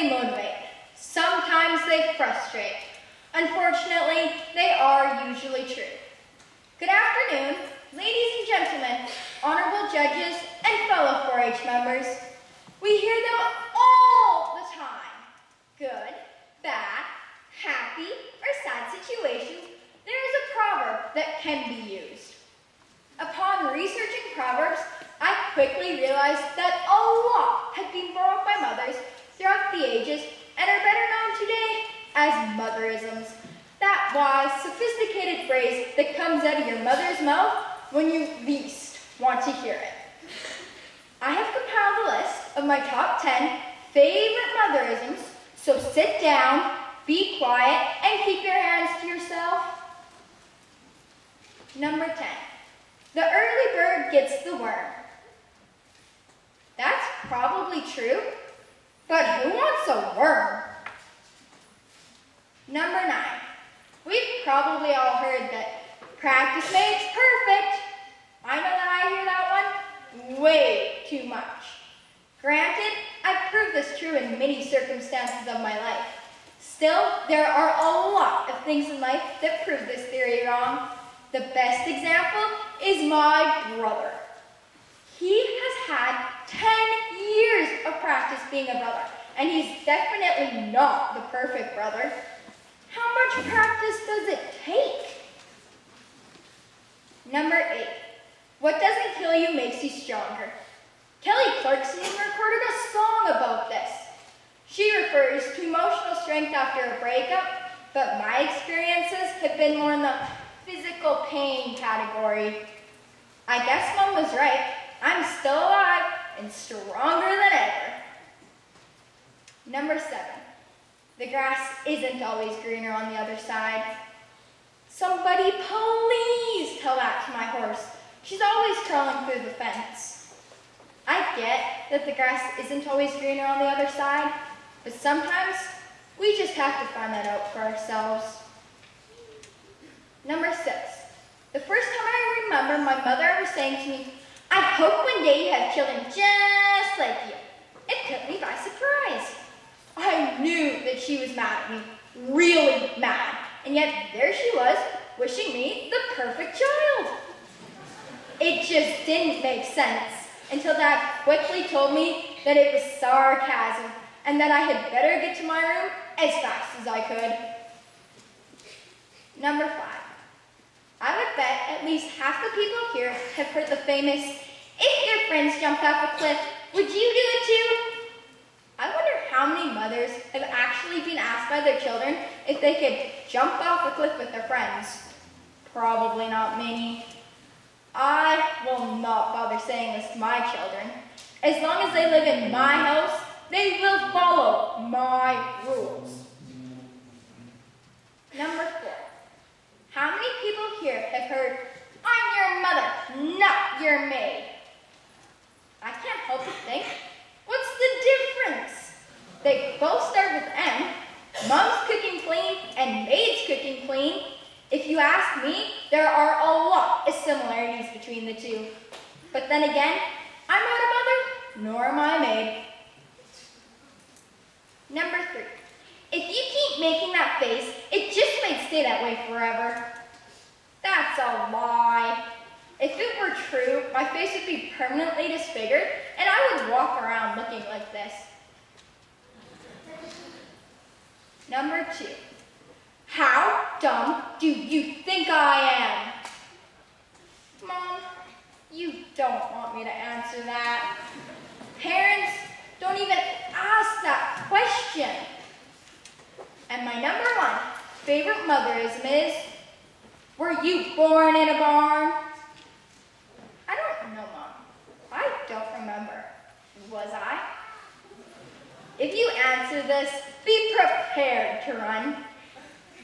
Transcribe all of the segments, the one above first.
they motivate. Sometimes they frustrate. Unfortunately, they are usually true. Good afternoon, ladies and gentlemen, honorable judges, and fellow 4-H members. We hear them all the time. Good, bad, happy, or sad situations, there is a proverb that can be used. Upon researching proverbs, I quickly realized that a lot had been brought up by mothers throughout the ages and are better known today as motherisms. That wise, sophisticated phrase that comes out of your mother's mouth when you least want to hear it. I have compiled a list of my top 10 favorite motherisms, so sit down, be quiet, and keep your hands to yourself. Number 10. The early bird gets the worm. That's probably true, but who wants a worm? Number 9. We've probably all heard that practice makes perfect. I know that I hear that one way too much. Granted, I've proved this true in many circumstances of my life. Still, there are a lot of things in life that prove this theory wrong. The best example is my brother. He has had 10 years of practice being a brother, and he's definitely not the perfect brother. How much practice does it take? Number 8. What doesn't kill you makes you stronger. Kelly Clarkson recorded a song about this. She refers to emotional strength after a breakup, but my experiences have been more in the physical pain category. I guess Mom was right. I'm still alive and stronger than ever. Number 7. The grass isn't always greener on the other side. Somebody please tell that to my horse. She's always crawling through the fence. I get that the grass isn't always greener on the other side, but sometimes we just have to find that out for ourselves. Number 6. The first time I remember my mother ever saying to me, "I hope one day you have children just like you." It took me by surprise. I knew that she was mad at me, really mad, and yet there she was, wishing me the perfect child. It just didn't make sense until Dad quickly told me that it was sarcasm and that I had better get to my room as fast as I could. Number 5. I would bet at least half the people here have heard the famous, "If your friends jumped off a cliff, would you do it too?" I wonder how many mothers have actually been asked by their children if they could jump off a cliff with their friends. Probably not many. I will not bother saying this to my children. As long as they live in my house, they will follow my rules. Number 4. How many people here have heard, "I'm your mother, not your maid"? I can't help but think, what's the difference? They both start with M. Mom's cooking clean and maid's cooking clean. If you ask me, there are a lot of similarities between the two. But then again, I'm not a mother, nor am I a maid. Number 3. If you keep making that face, it just might stay that way forever. That's a lie. If it were true, my face would be permanently disfigured, and I would walk around looking like this. Number 2. How dumb do you think I am? Mom, you don't want me to answer that. Parents, don't even ask that question. And my number 1 favorite motherism is, "Were you born in a barn?" I don't know, Mom. I don't remember. Was I? If you answer this, be prepared to run.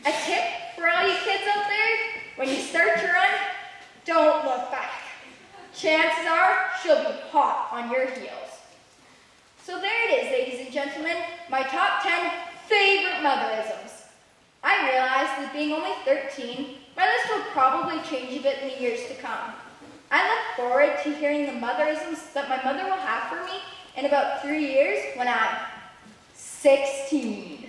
A tip for all you kids out there, when you start to run, don't look back. Chances are she'll be hot on your heels. So there it is, ladies and gentlemen, my top 10 favorite motherisms. I realize that being only 13, my list will probably change a bit in the years to come. I look forward to hearing the motherisms that my mother will have for me in about 3 years when I'm 16.